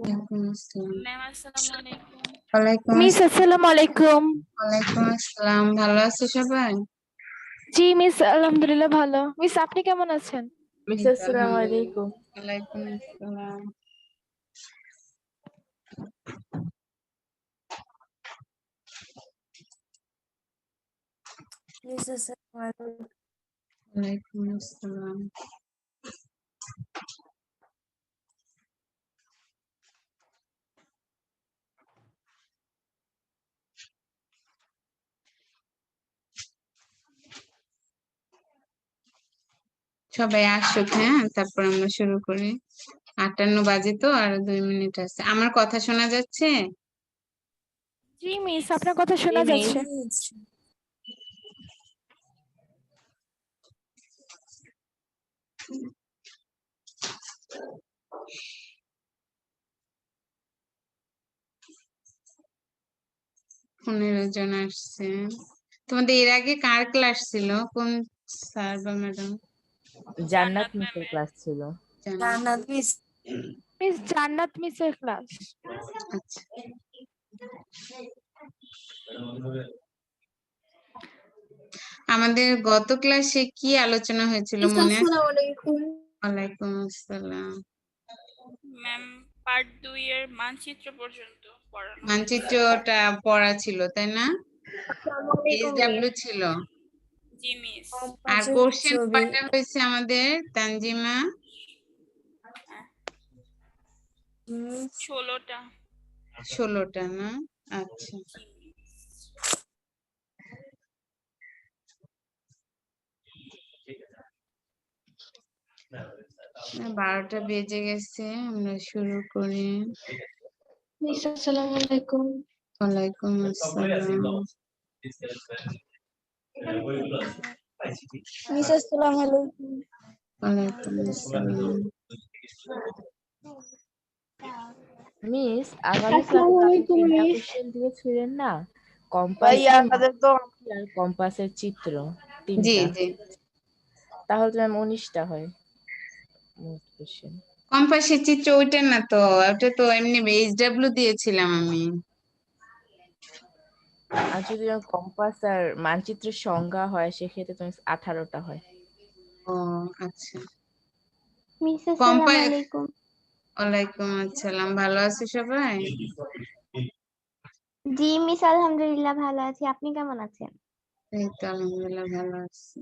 ওয়ালাইকুম আসসালাম। ম্যাম আসসালামু আলাইকুম। ওয়ালাইকুম মিস আসসালামু আলাইকুম। ওয়ালাইকুম আসসালাম। ভালো আছো সবাই? জি মিস, আলহামদুলিল্লাহ ভালো। মিস আপনি কেমন আছেন? মিস এই তো আসসালামু আলহামদুলিল্লাহ। আলাইকুম। ওয়ালাইকুম আসসালাম। মিস আসসালামু আলাইকুম। ওয়ালাইকুম আসসালাম। সবাই আসুক, হ্যাঁ, তারপর আমরা শুরু করি। 58 বাজে তো, আর 2 মিনিট আছে। আমার কথা শোনা যাচ্ছে? জি মিস, আপনার কথা শোনা যাচ্ছে। পনেরো জন আসছে। তোমাদের এর আগে কার ক্লাস ছিল? কোন স্যার বা ম্যাডাম? জান্নাত মিসের ক্লাস ছিল। জান্নাত মিস। মিস জান্নাত মিসের ক্লাস। আচ্ছা। আমাদের গত ক্লাসে কি আলোচনা হয়েছিল মনে আছে? ওয়ালাইকুম আসসালাম। ম্যাম পার্ট 2 এর মানচিত্র পর্যন্ত পড়ানো হয়েছে। মানচিত্রটা পড়া ছিল, তাই না? এইচডব্লিউ ছিল। জি মিস। আর কোশ্চেন কয়টা হয়েছে আমাদের তানজিমা? 16টা। 16টা না? আচ্ছা। জি মিস। 12টা বেজে গেছে, আমরা শুরু করি। মিস আসসালামু আলাইকুম। ওয়ালাইকুম আসসালাম। মিস আসসালামু আলাইকুম। ওয়ালাইকুম আসসালাম। মিস আগামী আসসালামু ক্লাসে আপনি আলাইকুম 3টা মিস। কোশ্চেন দিয়েছিলেন না, কম্পাস ভাইয়া আমাদের তো আর কম্পাসের চিত্র জি 3টা, জি। তাহলে ম্যাম 19টা হয় মোট কোশ্চেন। কম্পাসের চিত্র ওইটা না তো, ওটা তো এমনি এইচডব্লিউ দিয়েছিলাম আমি। আর যদি কম্পাস আর মানচিত্রের সংজ্ঞা হয় সেক্ষেত্রে তো 18টা হয়। ও আচ্ছা। মিস আসসালামু কম্পাস। আলাইকুম। ওয়ালাইকুম আসসালাম। ভালো আছো সবাই? জি মিস, আলহামদুলিল্লাহ ভালো আছি। আপনি কেমন আছেন? এই তো আলহামদুলিল্লাহ ভালো আছি।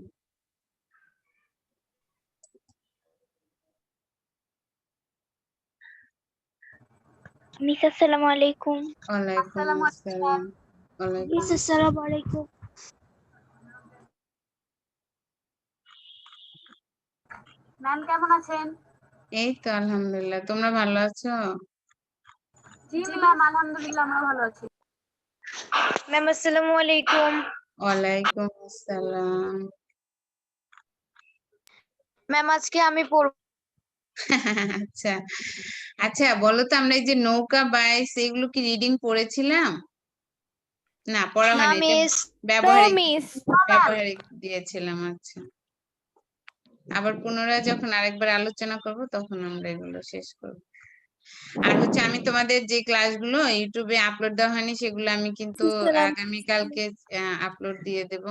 মিস আসসালামু আলাইকুম। ওয়ালাইকুম আসসালাম। ওয়ালাইকুম মিস আসসালামু আলাইকুম। ম্যাম কেমন আছেন? এই তো আলহামদুলিল্লাহ। তোমরা ভালো আছো? জি ম্যাম, আলহামদুলিল্লাহ আমরা ভালো আছি। ম্যাম আসসালামু আলাইকুম। ওয়ালাইকুম আসসালাম। ম্যাম আজকে আমি পড়ব। আচ্ছা আচ্ছা, বলো তো, আমরা এই যে নৌকা বাইস এগুলো কি রিডিং পড়েছিলাম? না, পড়া না হয়নি। এটা মিস। নো ব্যবহারিক মিস। ব্যবহারিক দিয়েছিলাম। আচ্ছা, আবার পুনরায় যখন আরেকবার আলোচনা করব তখন আমরা এগুলো শেষ করব। আর হচ্ছে আমি তোমাদের যে ক্লাসগুলো ইউটিউবে আপলোড দেওয়া হয়নি সেগুলো আমি কিন্তু আগামী কালকে আপলোড দিয়ে দেব।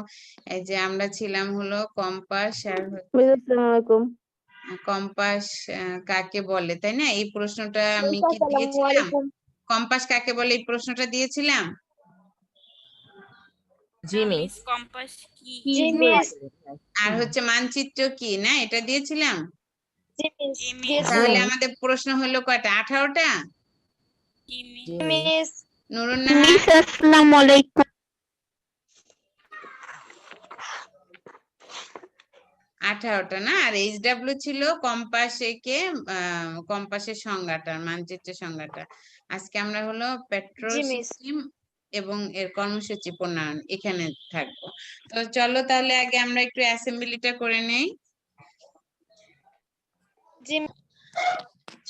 এই যে আমরা ছিলাম হলো কম্পাস, আর মিস আসসালামু আলাইকুম। কম্পাস কাকে বলে, তাই না? এই প্রশ্নটা আমি মিস কি আসসালামু দিয়েছিলাম? আলাইকুম। কম্পাস কাকে বলে এই প্রশ্নটা দিয়েছিলাম। জি না মিস। মিস কম্পাস কি? জি মিস। আর হচ্ছে মানচিত্র কি, না এটা দিয়েছিলাম। জি মিস জি মিস। তাহলে দিয়েছিলেন। আমাদের প্রশ্ন হলো কয়টা? 18টা। জি মিস। জি মিস। মিস। নুরুন্নাহার মিস আসসালামু আলাইকুম। 18টা না? আর এইচডব্লিউ ছিল কম্পাসে কে, কম্পাসের সংজ্ঞাটা, মানচিত্রের সংজ্ঞাটা। আজকে আমরা হলো পেট্রোল জি মিস। সিস্টেম এবং এর কর্মসূচি প্রণয়ন এখানে থাকবো। তো চলো তাহলে আগে আমরা একটু অ্যাসেম্বলিটা করে নেই। জি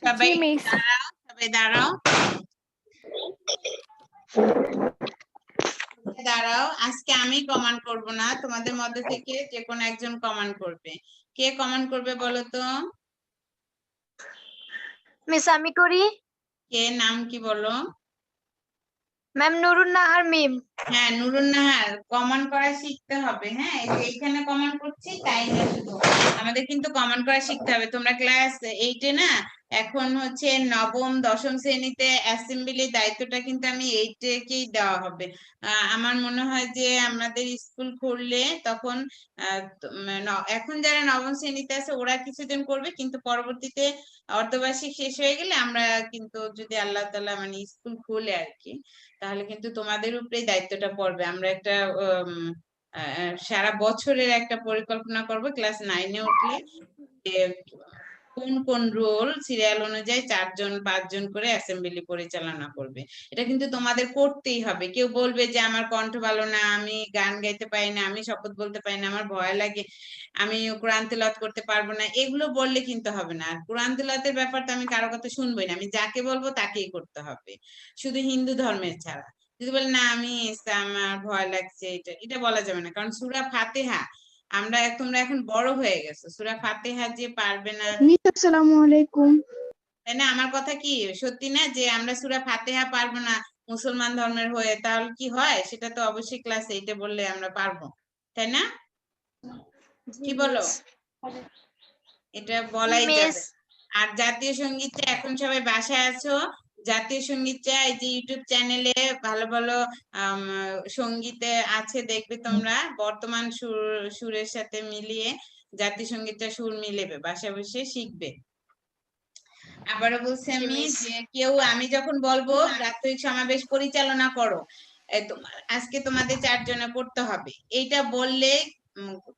সবাই মিস। দাঁড়াও, সবাই দাঁড়াও, দাঁড়াও। আজকে আমি কমান্ড করব না, তোমাদের মধ্যে থেকে যে কোনো একজন কমান্ড করবে। কে কমান্ড করবে বলো তো? মিস আমি করি। কে নাম কি বলো? ম্যাম নুরুন নাহার মিম। হ্যাঁ, নুরুন নাহার, কমান করা শিখতে হবে। হ্যাঁ, এই যে এইখানে কমান করছি তাই না, শুধু আমাদের কিন্তু কমান করা শিখতে হবে। তোমরা ক্লাস 8-এ না, এখন হচ্ছে নবম দশম শ্রেণীতে অ্যাসেম্বলির দায়িত্বটা কিন্তু আমি 8-কেই দেওয়া হবে। আমার মনে হয় যে আমাদের স্কুল খুললে তখন এখন যারা নবম শ্রেণীতে আছে ওরা কিছুদিন করবে, কিন্তু পরবর্তীতে অর্ধবার্ষিক শেষ হয়ে গেলে আমরা কিন্তু, যদি আল্লাহ তাআলা মানে স্কুল খুলে আর কি, তাহলে কিন্তু তোমাদের উপরেই দায়িত্বটা পড়বে। আমরা একটা সারা বছরের একটা পরিকল্পনা করব ক্লাস 9-এ উঠলে, যে কোন কোন রোল সিরিয়াল অনুযায়ী 4জন 5জন করে অ্যাসেম্বলি পরিচালনা করবে। এটা কিন্তু তোমাদের করতেই হবে। কেউ বলবে যে আমার কণ্ঠ ভালো না, আমি গান গাইতে পারি না, আমি শপথ বলতে পারি না, আমার ভয় লাগে, আমি কোরআন তেলাওয়াত করতে পারবো না, এগুলো বললে কিন্তু হবে না। আর কোরআন তেলাওয়াতের ব্যাপারটা আমি কারো কথা শুনবোই না, আমি যাকে বলবো তাকেই করতে হবে, শুধু হিন্দু ধর্মের ছাড়া। যদি বলে না আমি আমার ভয় লাগছে, এটা এটা বলা যাবে না। কারণ সূরা ফাতিহা, তোমরা এখন বড় হয়ে গেছো, সূরা ফাতিহা যে পারবে না, আসসালামু আলাইকুম। তাই না? আমার কথা কি সত্যি না যে আমরা সূরা ফাতিহা পারবো না মুসলমান ধর্মের হয়ে? তাহলে কি হয়? সেটা তো অবশ্যই ক্লাস 8-এ বললে আমরা পারবো, তাই না? কি বলো? এটা বলাই যাবে। আর জাতীয় সঙ্গীতটা, এখন সবাই বাসায় আছো, জাতীয় সঙ্গীতটা এই যে ইউটিউব চ্যানেলে ভালো ভালো সঙ্গীতে আছে, দেখবে তোমরা বর্তমান সুরের সাথে মিলিয়ে জাতীয় সঙ্গীতটা সুর মিলেবে, বাসায় বসে শিখবে। আবারও বলছি আমি যে আমি যখন বলবো প্রাত্যহিক সমাবেশ পরিচালনা করো, আজকে তোমাদের 4জনে করতে হবে, এইটা বললে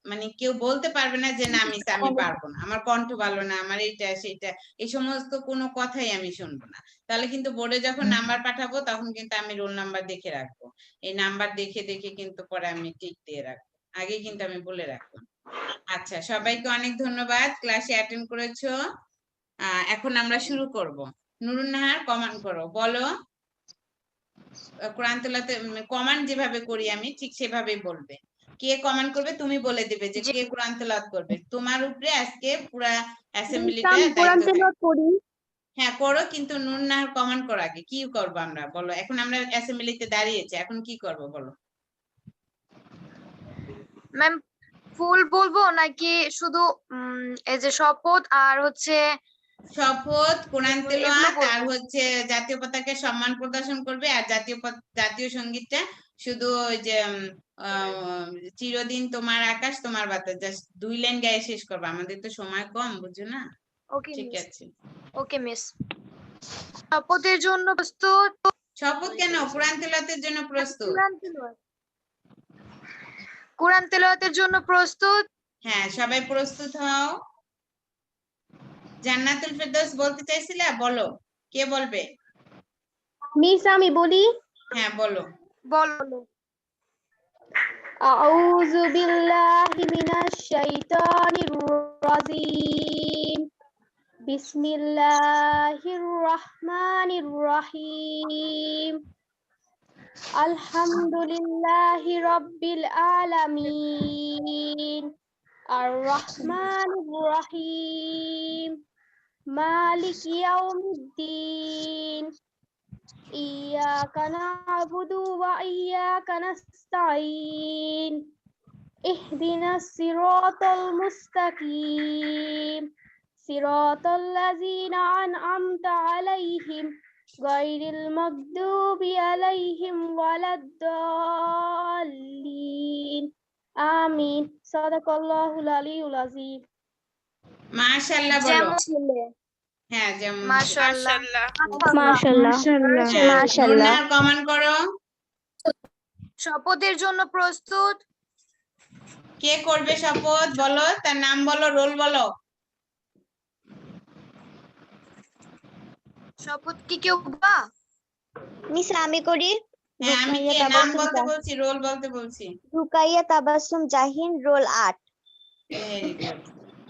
মানে কেউ বলতে পারবে না যে না আমি পারবো না, আমার কণ্ঠ ভালো না, আমার এইটা সেটা, এই সমস্ত কোনো কথাই আমি শুনবো না। তাহলে কিন্তু বোর্ডে যখন নাম্বার পাঠাবো তখন কিন্তু আমি রোল নাম্বার দেখে রাখবো, এই নাম্বার দেখে দেখে কিন্তু পরে আমি টিক দিয়ে রাখবো, আগে কিন্তু আমি বলে রাখবো। আচ্ছা, সবাইকে অনেক ধন্যবাদ, ক্লাসে অ্যাটেন্ড করেছো। এখন আমরা শুরু করব। নুরুন নাহার কমান্ড করো, বলো। কোরআন তেলাওয়াতে কমান্ড যেভাবে করি আমি ঠিক সেভাবেই বলবে। কে কমান্ড করবে তুমি বলে দিবে যে কে কোরআন তেলাওয়াত করবে। তোমার উপরে আজকে পুরা অ্যাসেম্বলিটা দায়িত্ব থাকবে। হ্যাঁ করো, কিন্তু নুরুন নাহার কমান্ড করো আগে। কি করব আমরা বলো, এখন আমরা অ্যাসেম্বলিতে দাঁড়িয়েছি, এখন কি করব বলো। ম্যাম ফুল বলবো নাকি শুধু এই যে শপথ আর হচ্ছে শপথ, কোরআন এগুলো তেলাওয়াত বলবো? আর হচ্ছে জাতীয় পতাকার সম্মান প্রদর্শন করবে, আর জাতীয় সঙ্গীতটা শুধু ওই যে চিরদিন তোমার আকাশ তোমার বাতাস, জাস্ট 2 লাইন গায়ে শেষ করবে, আমাদের তো সময় কম, বুঝছো না? ওকে ঠিক মিস। আছে। Okay miss. শপথের জন্য প্রস্তুত। শপথ কেন, কোরআন তেলাওয়াতের জন্য প্রস্তুত। কোরআন তেলাওয়াতের জন্য প্রস্তুত। হ্যাঁ, সবাই প্রস্তুত হও। জান্নাতুল ফেরদৌস বলতে চাইছিলা, বলো, কে বলবে? মিস আমি বলি। হ্যাঁ বলো। বলো। আউযু বিল্লাহি মিনাশ শাইতানির রাজিম। বিসমিল্লাহির রহমানির রহিম। আলহামদুলিল্লাহি রাব্বিল আলামিন। আর রহমানির রহিম। মালিকি ইয়াউমিদ্দিন। ইyyaka na'budu wa iyyaka nasta'in. Ihdinas siratal mustaqim. Siratal ladzina an'amta 'alaihim ghairil maghdubi 'alaihim waladdallin. Amin. Sadaqallahul aliyyul azim. মাশাআল্লাহ বলো। ছেলে। হ্যাঁ যেমন। মাশাআল্লাহ। মাশাআল্লাহ। মাশাআল্লাহ। কমেন্ট করো। শপথের জন্য প্রস্তুত। কে করবে শপথ বলো, তার নাম বলো, রোল বলো। শপথ কি কেউ বা? মিস আমি করি। হ্যাঁ আমি কে, নাম বলতে বলছি, রোল বলতে বলছি। Rukaiya Tabassum Jahin, role 8। Very good,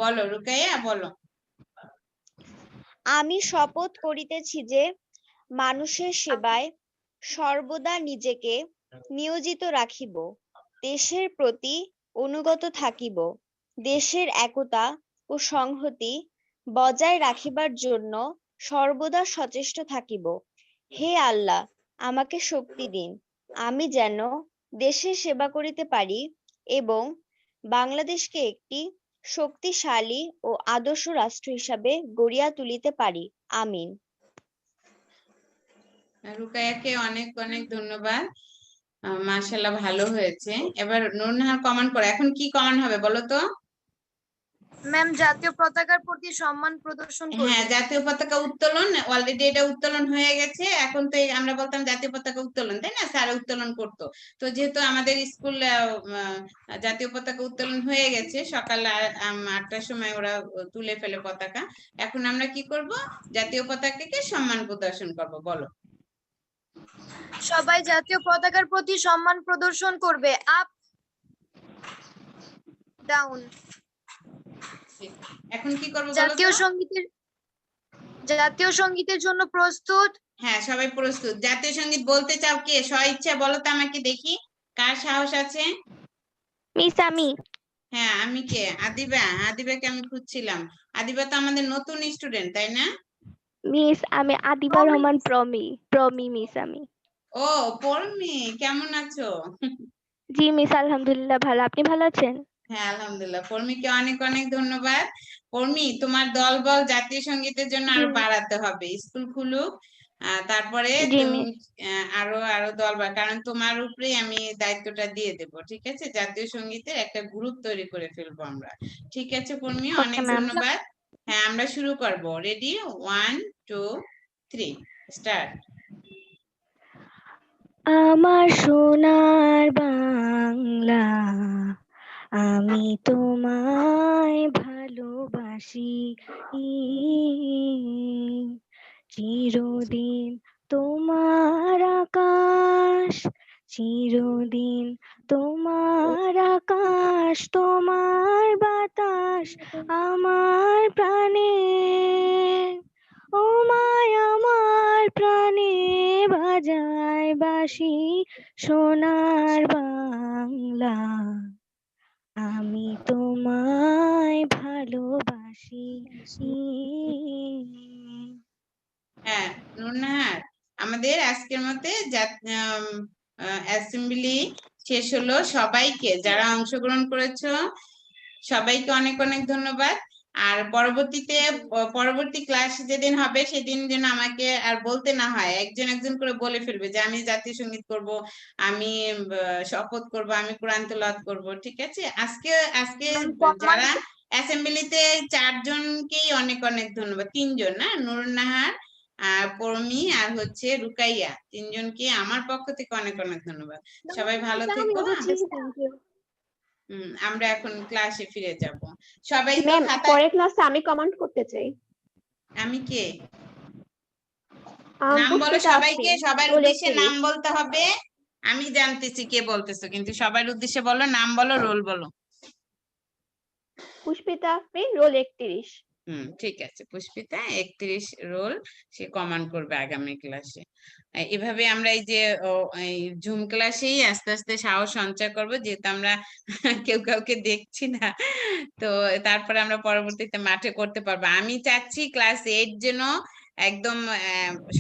বলো রুকাইয়া বলো। আমি শপথ করিতেছি যে মানুষের সেবায় সর্বদা নিজেকে নিয়োজিত রাখিব, দেশের প্রতি অনুগত থাকিব, দেশের একতা ও সংহতি বজায় রাখিবার জন্য সর্বদা সচেষ্ট থাকিব। হে আল্লাহ, আমাকে শক্তি দিন, আমি যেন দেশের সেবা করিতে পারি এবং বাংলাদেশকে একটি শক্তিশালী ও আদর্শ রাষ্ট্র হিসাবে গড়িয়া তুলিতে পারি। আমিন। রুকাইয়াকে অনেক অনেক ধন্যবাদ। মাশাআল্লাহ ভালো হয়েছে। এবার নুরনাহার কমেন্ট করো। এখন কি কমেন্ট হবে বলো তো? ম্যাম জাতীয় পতাকার প্রতি সম্মান প্রদর্শন হ্যাঁ, করবে। জাতীয় পতাকা উত্তোলন অলরেডি এটা উত্তোলন হয়ে গেছে। এখন তো আমরা বলতাম জাতীয় পতাকা উত্তোলন, তাই না? স্যার উত্তোলন করতো। তো যেহেতু আমাদের স্কুল জাতীয় পতাকা উত্তোলন হয়ে গেছে, সকাল 8টার সময় ওরা তুলে ফেলে পতাকা। এখন আমরা কি করব? জাতীয় পতাকাকে সম্মান প্রদর্শন করব। বলো। সবাই জাতীয় পতাকার প্রতি সম্মান প্রদর্শন করবে। Up down. এখন কি করব বলো জাতীয় তো? সঙ্গীতের জন্য প্রস্তুত। হ্যাঁ, সবাই প্রস্তুত। জাতীয় সঙ্গীত বলতে চাও কে? স্বইচ্ছা বলো তো আমাকে দেখি, কার সাহস আছে? মিস আমি। হ্যাঁ, আমি কে? আদিবাকে আমি খুঁজছিলাম। আদিবা তো আমাদের নতুন স্টুডেন্ট, তাই না? মিস আমি আদিবা রহমান প্রমি মিস আমি। ও, পর্মি, কেমন আছো? জি মিস, আলহামদুলিল্লাহ ভালো। আপনি ভালো আছেন? হ্যাঁ, আলহামদুলিল্লাহ। পর্মিকে অনেক অনেক ধন্যবাদ। পর্মি, তোমার দলবল জাতীয় সঙ্গীতের জন্য জি আরো মিস। বাড়াতে হবে। স্কুল খুলুক, তারপরে জি তুমি মিস। আরো আরো দলবল, কারণ তোমার উপরেই আমি দায়িত্বটা দিয়ে দেব। ঠিক আছে? জাতীয় সঙ্গীতের একটা গ্রুপ তৈরি করে ফেলবো আমরা। ঠিক আছে পর্মি, ওকে অনেক ম্যাম। ধন্যবাদ। হ্যাঁ, আমরা শুরু করব। রেডি? 1 2 3 স্টার্ট। আমার সোনার বাংলা, আমি তোমায় ভালোবাসি, চিরদিন তোমার আকাশ, চিরদিন তোমার আকাশ, তোমার বাতাস আমার প্রাণে, ও মায় আমার প্রাণে বাজায় বাঁশি, সোনার বাংলা, আমি তোমায় ভালোবাসি। হ্যাঁ, নুরনাহার, আমাদের আজকের মতে অ্যাসেম্বলি শেষ হলো। সবাইকে যারা অংশগ্রহণ করেছো সবাইকে অনেক অনেক ধন্যবাদ। আর পরবর্তী ক্লাস যেদিন হবে সেদিন যেন আমাকে আর বলতে না হয়, একজন একজন করে বলে ফেলবে যে আমি জাতীয় সঙ্গীত করব, আমি শপথ করব, আমি কোরআন তেলাওয়াত করব। ঠিক আছে? আজকে আজকে যারা অ্যাসেম্বলিতে 4 জনকেই অনেক অনেক ধন্যবাদ। 3 জন, না, নুরনাহার, পরমি আর হচ্ছে রুকাইয়া, 3 জনকে আমার পক্ষ থেকে অনেক অনেক ধন্যবাদ। সবাই ভালো থেকো। আমরা এখন ক্লাসে ফিরে যাব। সবাই তো ম্যাম, খাতা। পরের ক্লাসে আমি কমেন্ট করতে চাই। আমি কে? নাম বলো পুষ্পিতা সবাইকে, আফরিন, সবার রোল উদ্দেশ্যে 31। নাম বলতে হবে। আমি জানতেছি কে বলতেছো, কিন্তু সবার উদ্দেশ্যে বলো, নাম বলো, রোল বলো। পুষ্পিতা আফরিন, রোল 31। ঠিক আছে। পুষ্পিতা 31 রোল, সে কমান্ড করবে আগামী ক্লাসে। এভাবে আমরা এই যে এই জুম ক্লাসেই আস্তে আস্তে সাহস সঞ্চয় করব, যেহেতু আমরা কেউ কাউকে দেখছি না। তো তারপরে আমরা পরবর্তীতে মাঠে করতে পারবো। আমি চাচ্ছি ক্লাস 8 যেন একদম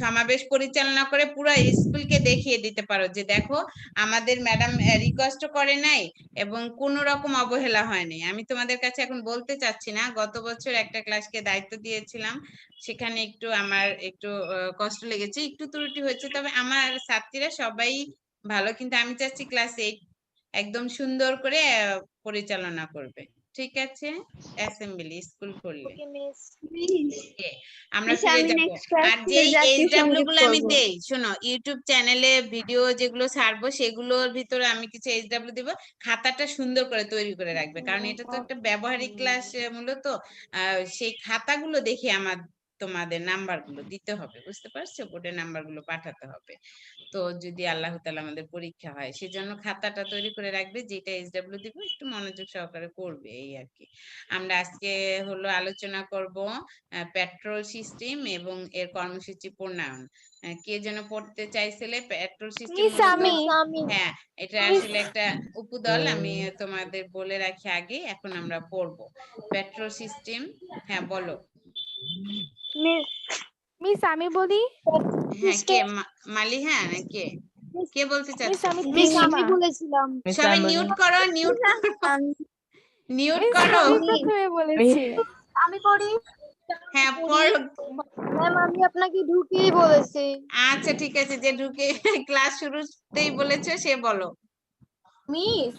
সমাবেশ পরিচালনা করে পুরো স্কুলকে দেখিয়ে দিতে পারো যে দেখো আমাদের ম্যাডাম রিকোয়েস্ট করে নাই এবং কোনো রকম অবহেলা হয়নি। আমি তোমাদের কাছে এখন বলতে চাচ্ছি না, গত বছর একটা ক্লাসকে দায়িত্ব দিয়েছিলাম, সেখানে একটু আমার একটু কষ্ট লেগেছে, একটু ত্রুটি হয়েছে, তবে আমার ছাত্রীরা সবাই ভালো। কিন্তু আমি চাচ্ছি ক্লাস 8 একদম সুন্দর করে পরিচালনা করবে। ঠিক আছে? অ্যাসেম্বলি স্কুল করলে আমরা মিস, ফিরে আমি যাব। নেক্সট ক্লাস আর থেকে যেই জাতীয় এইচডব্লিউ সঙ্গীত গুলো আমি করব। দেই, শোনো, ইউটিউব চ্যানেলে ভিডিও যেগুলো ছাড়বো সেগুলোর ভিতরে আমি কিছু এইচডব্লিউ দিব। খাতাটা সুন্দর করে তৈরি করে রাখবে, কারণ এটা তো একটা ব্যবহারিক ক্লাস মূলত। সেই খাতাগুলো দেখে তোমাদের নাম্বার গুলো দিতে হবে, বুঝতে পারছো? বোর্ডে নাম্বার গুলো পাঠাতে হবে। তো যদি আল্লাহ তাআলা আমাদের পরীক্ষা হয়, সেজন্য খাতাটা তৈরি করে রাখবে, যেটা এইচডব্লিউ দিব একটু মনোযোগ সহকারে করবে, এই আর কি। আমরা আজকে হলো আলোচনা করব পেট্রোল সিস্টেম এবং এর কর্মসূচি প্রণয়ন। কে যেন পড়তে চাইছিলে? পেট্রোল সিস্টেম মিস মূলত, আমি। হ্যাঁ, এটা মিস আসলে একটা উপদল, আমি তোমাদের বলে রাখি আগে। এখন আমরা পড়ব পেট্রোল সিস্টেম। হ্যাঁ, বলো। মিস মিস আমি বলি। হ্যাঁ কে মালি, হ্যাঁ না কে কে বলতে মিস চাচ্ছে? আমি মিস আমি তৃষ্ণা। বলেছিলাম। মিস সবাই আমি মিউট করো, মিউট করো, মিউট মিস করো। আমি প্রথমে বলেছি। আমি করি। হ্যাঁ পড়ো। ম্যাম আমি আপনাকে ঢুকিয়েই বলেছি। আচ্ছা ঠিক আছে, যে ঢুকে ক্লাস শুরুতেই বলেছো সে বলো। মিস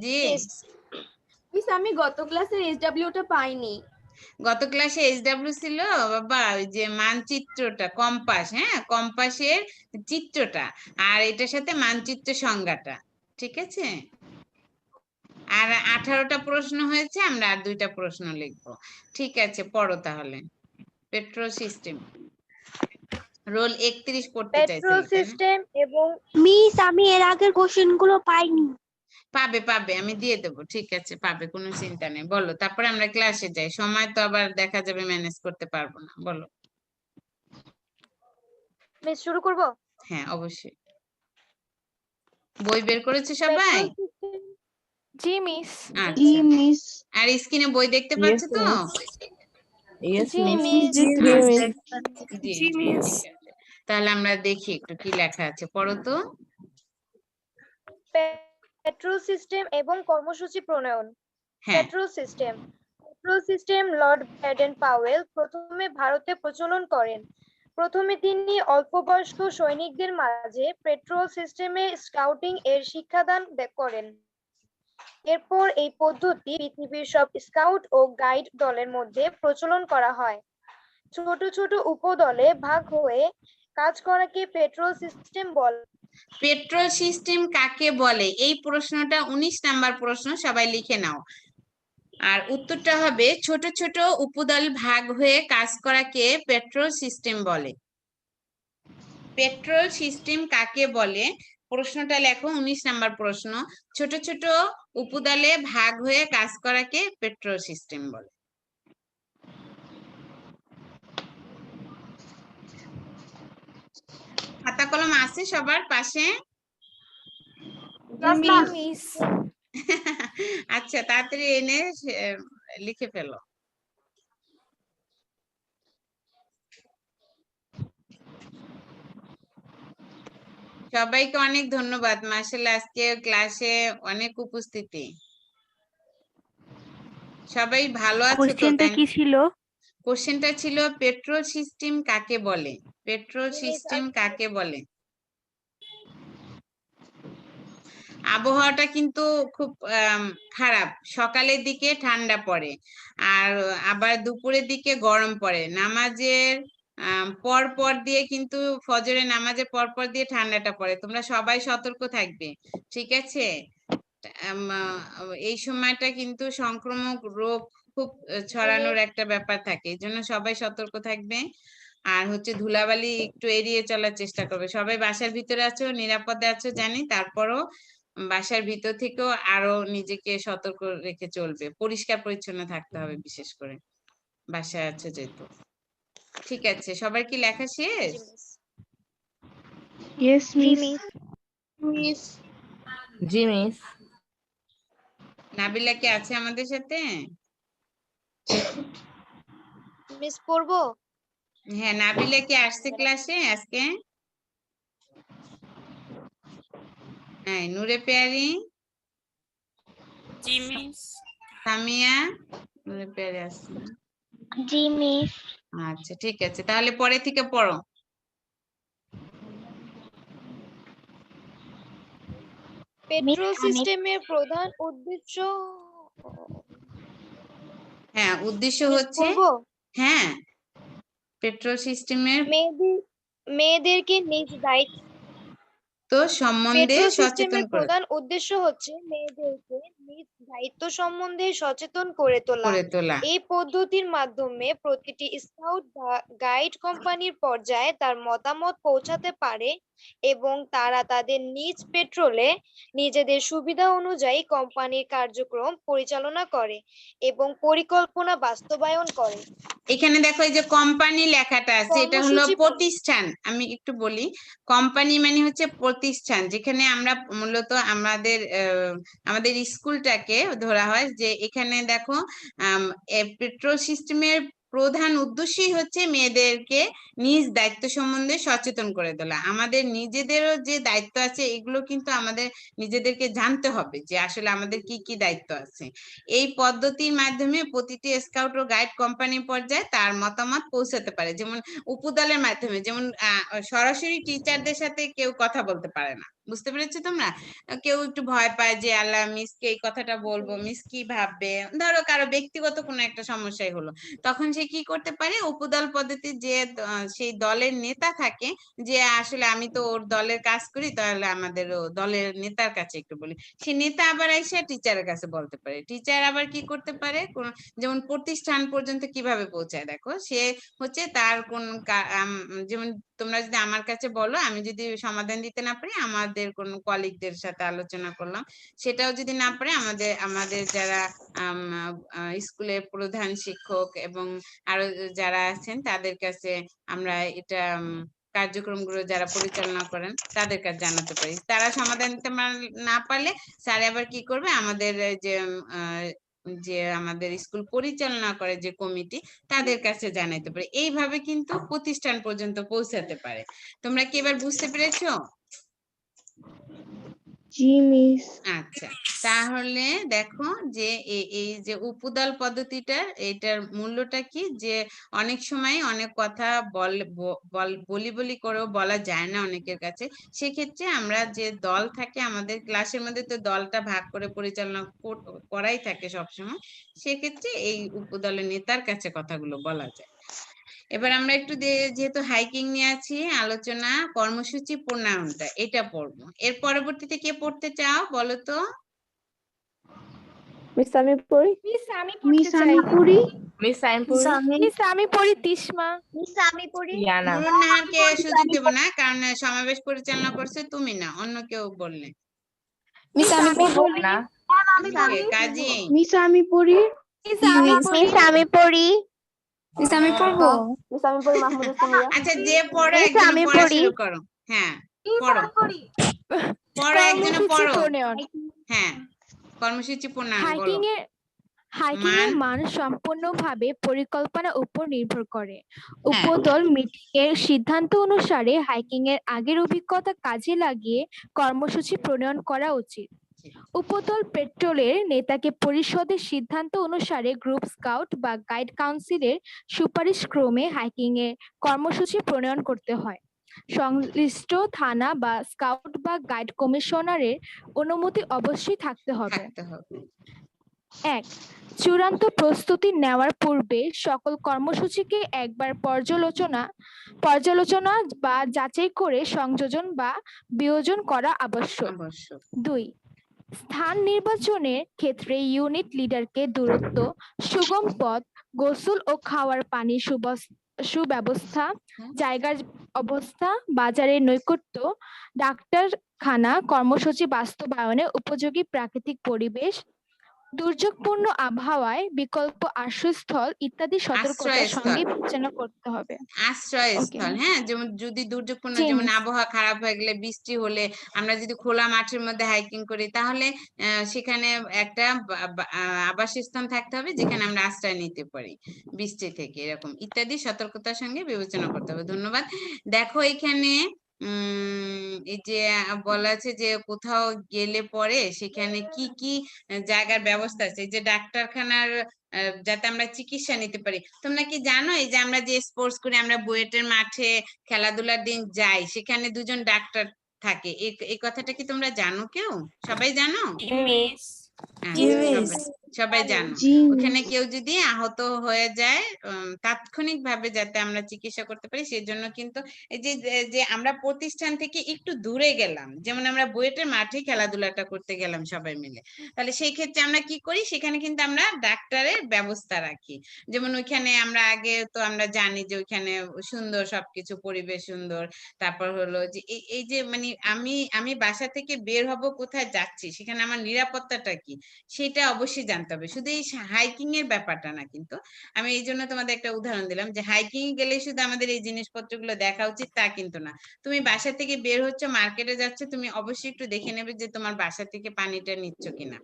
জি মিস আমি গত ক্লাসের এসডব্লিউটা পাইনি। গত ক্লাসে এইচডব্লিউ ছিল বাবা, ওই যে মানচিত্রটা, কম্পাস, হ্যাঁ কম্পাসের চিত্রটা, আর এটার সাথে মানচিত্র সংজ্ঞাটা, ঠিক আছে। আর 18টা প্রশ্ন হয়েছে, আমরা আর 2টা প্রশ্ন লিখবো। ঠিক আছে পড়ো তাহলে। পেট্রো সিস্টেম, রোল 31 পড়তে পেট্রোল চাইছিলে তাই না? সিস্টেম এবং মিস আমি এর আগের কোশ্চেন গুলো পাইনি। পাবে পাবে, আমি দিয়ে দেবো, ঠিক আছে পাবে, কোনো চিন্তা নেই। বলো, তারপরে আমরা ক্লাসে যাই, সময় তো আবার দেখা যাবে ম্যানেজ করতে পারবো না। বলো। মিস শুরু করব। হ্যাঁ অবশ্যই। বই বের করেছে সবাই? Petrol system. জি মিস। আচ্ছা, মিস। আর স্ক্রিনে বই দেখতে পাচ্ছ তো? ইয়েস জি মিস। মিস। জি জি, জি, মিস। ঠিক আছে। তাহলে আমরা দেখি একটু কি লেখা আছে, পড়ো তো। পেট্রোল সিস্টেম এবং কর্মসূচি প্রণয়ন। হ্যাঁ petrol system Lord Baden Powell প্রথমে ভারতে প্রচলন করেন। প্রথমে তিনি অল্পবয়স্ক সৈনিকদের মাঝে পেট্রোল সিস্টেমে স্কাউটিং এর শিক্ষাদান করেন। এরপর এই পদ্ধতি পৃথিবীর সব স্কাউট ও গাইড দলের মধ্যে প্রচলন করা হয়। ছোট ছোট উপদলে ভাগ হয়ে কাজ করাকে পেট্রোল সিস্টেম বলে। পেট্রোল সিস্টেম কাকে বলে, এই প্রশ্নটা 19 নাম্বার প্রশ্ন, সবাই লিখে নাও। আর উত্তরটা হবে ছোট ছোট উপদল ভাগ হয়ে কাজ করাকে পেট্রোল সিস্টেম বলে। পেট্রোল সিস্টেম কাকে বলে, প্রশ্নটা লেখো, 19 নাম্বার প্রশ্ন। ছোট ছোট উপদলে ভাগ হয়ে কাজ করাকে পেট্রোল সিস্টেম বলে। খাতা কলম আছে সবার পাশে? জি মিস। আচ্ছা তাড়াতাড়ি এনে লিখে ফেলো। সবাইকে অনেক ধন্যবাদ, মাশাআল্লাহ আজকে ক্লাসে অনেক উপস্থিতি, সবাই ভালো আছো তো? কোশ্চেনটা কি ছিল? কোশ্চেনটা ছিল পেট্রোল সিস্টেম কাকে বলে, পেট্রোল সিস্টেম কাকে বলে। আবহাওয়াটা কিন্তু খুব খারাপ, সকালের দিকে ঠান্ডা পড়ে আর আবার দুপুরের দিকে গরম পড়ে, নামাজের পর পর দিয়ে কিন্তু ফজরের নামাজের পর পর দিয়ে ঠান্ডাটা পড়ে। তোমরা সবাই সতর্ক থাকবে, ঠিক আছে। এই সময়টা কিন্তু সংক্রামক রোগ খুব ছড়ানোর একটা ব্যাপার থাকে, এই জন্য সবাই সতর্ক থাকবে। আর হচ্ছে ধুলাবালি একটু এড়িয়ে চলার চেষ্টা করবে। সবাই বাসার ভিতরে আছো, নিরাপদে আছো জানি, তারপরও বাসার ভিতর থেকেও আরো নিজেকে সতর্ক রেখে চলবে, পরিষ্কার পরিচ্ছন্ন থাকতে হবে, বিশেষ করে বাসায় আছো যেহেতু। ঠিক আছে, সবার কি লেখা শেষ? Yes miss. মিস জি মিস। নাবিলা কি আছে আমাদের সাথে? মিস পড়বো। হ্যাঁ, নাবিলা কি আসছে ক্লাসে আজকে? হ্যাঁ, নূরে পেয়ারি, জি, মিস। সামিয়া, নূরে পেয়ারি আসছে না? জি মিস। আচ্ছা ঠিক আছে, তাহলে পরে থেকে পড়ো। পেট্রোল সিস্টেমের প্রধান উদ্দেশ্য। হ্যাঁ, উদ্দেশ্য মিস হচ্ছে, পড়বো। হ্যাঁ পেট্রোল সিস্টেমের মেয়েদেরকে নিজ দায়িত্ব। তো সম্বন্ধে পেট্রোল সচেতন সিস্টেমের করে প্রধান উদ্দেশ্য হচ্ছে মেয়েদেরকে নিজ দায়িত্ব সম্বন্ধে সচেতন করে তোলা। তোলা। এই পদ্ধতির মাধ্যমে প্রতিটি স্কাউট বা গাইড কোম্পানির পর্যায়ে তার মতামত পৌঁছাতে পারে এবং তারা তাদের নিজ পেট্রোলে নিজেদের সুবিধা অনুযায়ী কোম্পানির কার্যক্রম পরিচালনা করে এবং পরিকল্পনা বাস্তবায়ন করে। এখানে দেখো এই যে কোম্পানি লেখাটা আছে, এটা হলো কর্মসূচি প্রতিষ্ঠান। আমি একটু বলি, কোম্পানি মানে হচ্ছে প্রতিষ্ঠান, যেখানে আমরা মূলত আমাদের স্কুলটাকে ধরা হয়। যে এখানে দেখো পেট্রোল সিস্টেমের প্রধান উদ্দেশ্যই হচ্ছে মেয়েদেরকে নিজ দায়িত্ব সম্বন্ধে সচেতন করে তোলা। আমাদের নিজেদেরও যে দায়িত্ব আছে এগুলো কিন্তু আমাদের নিজেদেরকে জানতে হবে যে আসলে আমাদের কি কি দায়িত্ব আছে। এই পদ্ধতির মাধ্যমে প্রতিটি স্কাউট ও গাইড কোম্পানি পর্যায়ে তার মতামত পৌঁছাতে পারে। যেমন উপদলের মাধ্যমে, যেমন সরাসরি টিচারদের সাথে কেউ কথা বলতে পারে না, বুঝতে পেরেছো তোমরা? কেউ একটু ভয় পায় যে আল্লাহ মিসকে এই কথাটা বলবো, মিস কি ভাববে, ধরো কারো ব্যক্তিগত কোনো একটা সমস্যাই হলো, তখন সে কি করতে পারে, উপদল পদ্ধতি যে সেই দলের নেতা থাকে, যে আসলে আমি তো ওর দলের কাজ করি, তাহলে আমাদের দলের নেতার কাছে একটু বলি, সে নেতা আবার এসে টিচারের কাছে বলতে পারে। টিচার আবার কি করতে পারে, যেমন প্রতিষ্ঠান পর্যন্ত কিভাবে পৌঁছায়, দেখো সে হচ্ছে তার কোন যেমন তোমরা যদি আমার কাছে বলো, আমি যদি সমাধান দিতে না পারি, আমাদের কোন কলিগদের সাথে আলোচনা করলাম, সেটাও যদি না পারে, আমাদের যারা স্কুলের প্রধান শিক্ষক এবং আরো যারা আছেন তাদের কাছে আমরা এটা কার্যক্রমগুলো যারা পরিচালনা করেন তাদের কাছে জানাতে পারি। তারা সমাধান দিতে না পারলে স্যার আবার কি করবে, আমাদের যে আমাদের স্কুল পরিচালনা করে যে কমিটি, তাদের কাছে জানাইতে পারে। এইভাবে কিন্তু প্রতিষ্ঠান পর্যন্ত পৌঁছাতে পারে। তোমরা কি এবার বুঝতে পেরেছো? জি মিস। আচ্ছা, তাহলে দেখো যে এই যে উপদল পদ্ধতিটার এটার মূল্যটা কি, যে অনেক সময় অনেক কথা বলি করেও বলা যায় না অনেকের কাছে, সেক্ষেত্রে আমরা যে দল থাকে আমাদের ক্লাসের মধ্যে, তো দলটা ভাগ করে পরিচালনা করাই থাকে সবসময়, সেক্ষেত্রে এই উপদলের নেতার কাছে কথাগুলো বলা যায়। এবার আমরা একটু যেহেতু হাইকিং নিয়ে আছি আলোচনা, কর্মসূচি প্রণয়নটা এটা পড়বো। এর পরবর্তীতে কে পড়তে চাও বলো তো? মিস আমি পড়ি। মিস আমি মিস পড়তে আমি চাই। পড়ি। মিস আমি পড়ি। মিস আমি পড়ি তিশমা। মিস আমি পড়ি। ইয়ানা। মুরুন্নাহারকে সুযোগ দেব না, কারণ সমাবেশ পরিচালনা করছে তুমি না, অন্য কেউ বললে। মিস আমি পড়ি। না কাজী মিস আমি পড়ি। মিস আমি পড়ি। মিস আমি পড়ি। মিস আমি পড়বো। মিস আমি পড়ি মাহমুদুল সামিয়া। আচ্ছা, যে পড়ো মিস একজন আমি পড়া পড়ি। শুরু করো। হ্যাঁ মিস পড়ো আমি পড়ি। পড়ো, একজনে কর্মসূচি পড়ো। প্রণয়ন। হ্যাঁ, কর্মসূচি প্রণয়ন বলো। হাইকিং এর মান সম্পূর্ণভাবে পরিকল্পনার উপর নির্ভর করে। উপদল মিটিং এর সিদ্ধান্ত অনুসারে হাইকিং এর আগের অভিজ্ঞতা কাজে লাগিয়ে কর্মসূচি প্রণয়ন করা উচিত। উপদল পেট্রোলের নেতাকে পরিষদের সিদ্ধান্ত অনুসারে গ্রুপ স্কাউট বা গাইড কাউন্সিলের সুপারিশ ক্রমে হাইকিং এর কর্মসূচি প্রণয়ন করতে হয়। সংশ্লিষ্ট থানা বা স্কাউট বা গাইড কমিশনারের অনুমতি অবশ্যই থাকতে হবে। 1. চূড়ান্ত প্রস্তুতি নেওয়ার পূর্বে সকল কর্মসূচিকে একবার পর্যালোচনা বা যাচাই করে সংযোজন বা বিয়োজন করা আবশ্যক। 2. স্থান নির্বাচনের ক্ষেত্রে ইউনিট লিডারকে দূরত্ব, সুগম পথ, গোসল ও খাওয়ার পানির সুব্যবস্থা, জায়গার অবস্থা, বাজারের নৈকট্য, ডাক্তারখানা, কর্মসূচি বাস্তবায়নে উপযোগী প্রাকৃতিক পরিবেশ, দুর্যোগপূর্ণ আবহাওয়ায় বিকল্প আশ্রয়স্থল ইত্যাদি সতর্কতার সঙ্গে বিবেচনা করতে হবে। আশ্রয়স্থল, হ্যাঁ, যেমন যদি দুর্যোগপূর্ণ, যেমন আবহাওয়া খারাপ হয়ে গেলে, বৃষ্টি হলে, আমরা যদি খোলা মাঠের মধ্যে হাইকিং করি, তাহলে সেখানে একটা আবাসস্থান থাকতে হবে যেখানে আমরা আশ্রয় নিতে পারি বৃষ্টি থেকে, এরকম ইত্যাদি সতর্কতার সঙ্গে বিবেচনা করতে হবে। ধন্যবাদ। দেখো এখানে এই যে বলা আছে যে কোথাও গেলে পরে সেখানে কি কি জায়গার ব্যবস্থা আছে, এই যে ডাক্তারখানার যাতে আমরা চিকিৎসা নিতে পারি। তোমরা কি জানো এই যে আমরা যে স্পোর্টস করি, আমরা বুয়েটের মাঠে খেলাধুলার দিন যাই, সেখানে দুজন ডাক্তার থাকে, এই কথাটা কি তোমরা জানো? কেউ সবাই জানো? মিস সবাই জানো। ওখানে কেউ যদি আহত হয়ে যায় তাৎক্ষণিক ভাবে যাতে আমরা চিকিৎসা করতে পারি, সেজন্য কিন্তু এই যে আমরা প্রতিষ্ঠান থেকে একটু দূরে গেলাম, যেমন আমরা বুয়েটের মাঠে খেলাধুলাটা করতে গেলাম সবাই মিলে, তাহলে সেই ক্ষেত্রে আমরা কি করি, সেখানে কিন্তু আমরা ডাক্তারের ব্যবস্থা রাখি। যেমন ওইখানে আমরা আগে তো আমরা জানি যে ওইখানে সুন্দর সবকিছু, পরিবেশ সুন্দর, তারপর হলো যে এই যে মানে আমি বাসা থেকে বের হব, কোথায় যাচ্ছি, সেখানে আমার নিরাপত্তাটা কি, সেটা অবশ্যই জানতে হবে। শুধু এই হাইকিং এর ব্যাপারটা না, কিন্তু আমি এই জন্য তোমাদের একটা উদাহরণ দিলাম যে হাইকিং গেলে শুধু আমাদের এই জিনিসপত্রগুলো দেখা উচিত তা কিন্তু না। তুমি বাসা থেকে বের হচ্ছ, মার্কেটে যাচ্ছ, তুমি অবশ্যই একটু দেখে নেবে যে তোমার বাসা থেকে পানিটা নিচ্ছ কিনা,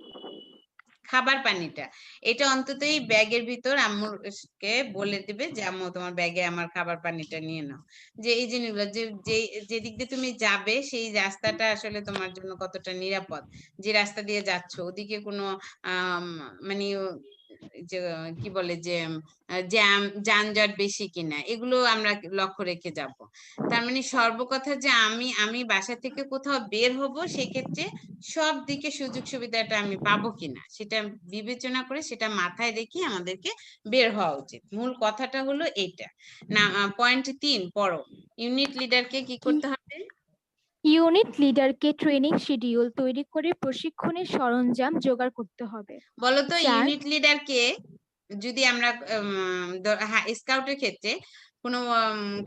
খাবার পানিটা এটা অন্তত এই ব্যাগের ভিতর আম্মুকে বলে দিবে যে আম্মু তোমার ব্যাগে আমার খাবার পানিটা নিয়ে নাও, যে এই জিনিসগুলো যে দিক দিয়ে তুমি যাবে সেই রাস্তাটা আসলে তোমার জন্য কতটা নিরাপদ, যে রাস্তা দিয়ে যাচ্ছ ওদিকে কোনো মানে যে কি বলে যে জ্যাম যানজট বেশি কিনা এগুলো আমরা লক্ষ্য রেখে যাব। তার মানে সর্বকথা যে আমি বাসা থেকে কোথাও বের হব সেক্ষেত্রে সব দিকে সুযোগ সুবিধাটা আমি পাবো কিনা সেটা বিবেচনা করে সেটা মাথায় রেখে আমাদেরকে বের হওয়া উচিত। মূল কথাটা হলো এইটা না। পয়েন্ট 3 পড়ো। ইউনিট লিডারকে কি করতে হবে? ইউনিট লিডারকে ট্রেনিং শিডিউল তৈরি করে প্রশিক্ষণের সরঞ্জাম জোগাড় করতে হবে। বলো তো 4 ইউনিট লিডারকে যদি আমরা স্কাউটের ক্ষেত্রে কোনো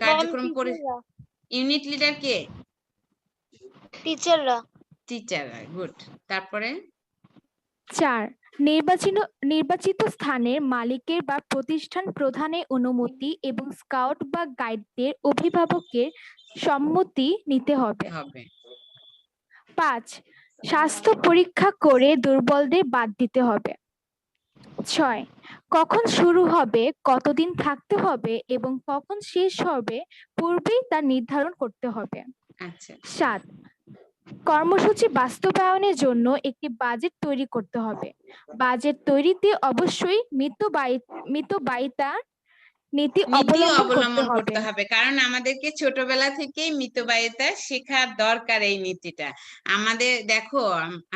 কার্যক্রম করে ইউনিট লিডার কে? টিচাররা। গুড। তারপরে 4 নির্বাচিত স্থানের মালিকের বা প্রতিষ্ঠান প্রধানের অনুমতি এবং স্কাউট বা গাইডদের অভিভাবকের সম্মতি নিতে হবে। 5 স্বাস্থ্য পরীক্ষা করে দুর্বলদের বাদ দিতে হবে। 6 কখন শুরু হবে, কতদিন থাকতে হবে এবং কখন শেষ হবে পূর্বেই তা নির্ধারণ করতে হবে। আচ্ছা 7 কর্মসূচি বাস্তবায়নের জন্য একটি বাজেট তৈরি করতে হবে। বাজেট তৈরিতে অবশ্যই মিতব্যয়িতার নীতি নীতি অবলম্বন করতে হবে। কারণ আমাদেরকে ছোটবেলা থেকেই মিতব্যয়িতা শেখার দরকার। এই নীতিটা আমাদের দেখো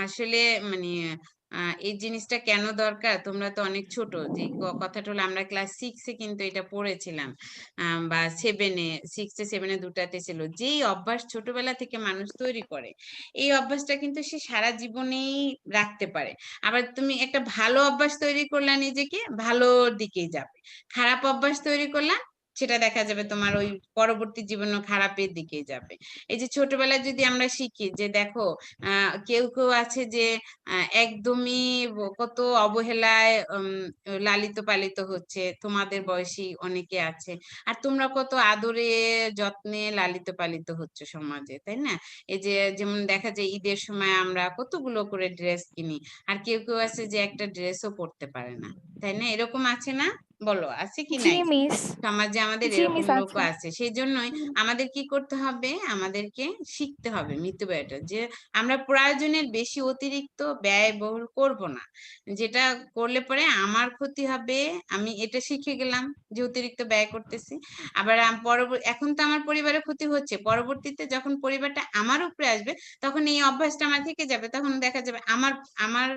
আসলে মানে এই জিনিসটা কেন দরকার, তোমরা তো অনেক ছোট, যে কথাটা হলো আমরা ক্লাস 6-এ কিন্তু এটা পড়েছিলাম বা 7-এ 6-এ 7-এ দুটাতে ছিল। যেই অভ্যাস ছোটবেলা থেকে মানুষ তৈরি করে এই অভ্যাসটা কিন্তু সে সারা জীবনেই রাখতে পারে। আবার তুমি একটা ভালো অভ্যাস তৈরি করলে নিজেকে ভালোর দিকেই যাবে, খারাপ অভ্যাস তৈরি করলাম সেটা দেখা যাবে তোমার ওই পরবর্তী জীবনে খারাপের দিকেই যাবে। এই যে ছোটবেলায় যদি আমরা শিখি যে দেখো কেউ কেউ আছে যে একদমই কত অবহেলায় লালিত পালিত হচ্ছে, তোমাদের বয়সী অনেকে আছে, আর তোমরা কত আদরে যত্নে লালিত পালিত হচ্ছে সমাজে, তাই না? এই যে যেমন দেখা যায় ঈদের সময় আমরা কতগুলো করে ড্রেস কিনি, আর কেউ কেউ আছে যে একটা ড্রেসও পরতে পারে না, তাই না? এরকম আছে না? বলো আছে কি জি নাই? মিস। সমাজে আমাদের জি এরকম মিস লোকও আছে। আছে। সেই জন্যই আমাদের কি করতে হবে, আমাদেরকে শিখতে হবে মিতব্যয়টা, যে আমরা প্রয়োজনের বেশি অতিরিক্ত ব্যয়বহুল করব না, যেটা করলে পরে আমার ক্ষতি হবে। আমি এটা শিখে গেলাম যে অতিরিক্ত ব্যয় করতেছি, আবার এখন তো আমার পরিবারের ক্ষতি হচ্ছে, পরবর্তীতে যখন পরিবারটা আমার উপরে আসবে তখন এই অভ্যাসটা আমার থেকে যাবে, তখন দেখা যাবে আমার আমার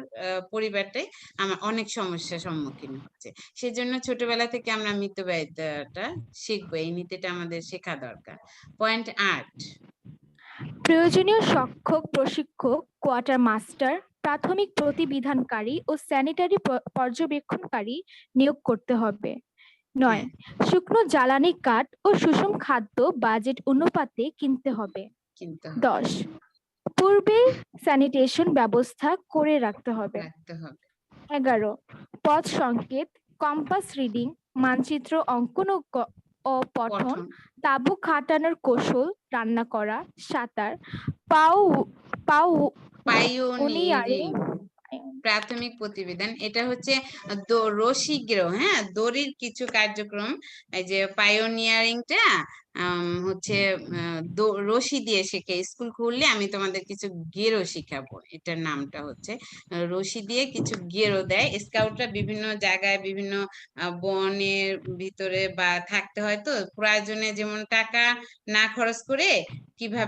পরিবারটাই আমার অনেক সমস্যার সম্মুখীন হচ্ছে। সেজন্য ছোটবেলা থেকে আমরা মিতব্যয়িতাটা শিখবো, এই নীতিটা আমাদের শেখা দরকার। পয়েন্ট 8 প্রয়োজনীয় শিক্ষক, প্রশিক্ষক, কোয়ার্টার মাস্টার, প্রাথমিক প্রতিবিধানকারী ও স্যানিটারি পর্যবেক্ষণকারী নিয়োগ করতে হবে। 9 শুকনো জ্বালানি কাঠ ও সুষম খাদ্য বাজেট অনুপাতে কিনতে হবে। 10 পূর্বে স্যানিটেশন ব্যবস্থা করে রাখতে হবে। 11 পথ সংকেত, কম্পাস রিডিং, মানচিত্র অঙ্কন ও পঠন, তাঁবু খাটানোর কৌশল, রান্না করা, সাঁতার, পাইওনিয়ারিং, প্রাথমিক প্রতিবেদন। এটা হচ্ছে রসিগ্রহ, হ্যাঁ, দড়ির কিছু কার্যক্রম। এই যে পাইওনিয়ারিংটা হচ্ছে রশি দিয়ে শেখে। স্কুল খুললে আমি তোমাদের কিছু গেরো শিখাবো, এটার নামটা হচ্ছে রশি দিয়ে কিছু গেরো দেয়। স্কাউটরা বিভিন্ন জায়গায় বিভিন্ন বনের ভিতরে বা থাকতে হয়, তো প্রয়োজনে যেমন টাকা না খরচ করে কিভাবে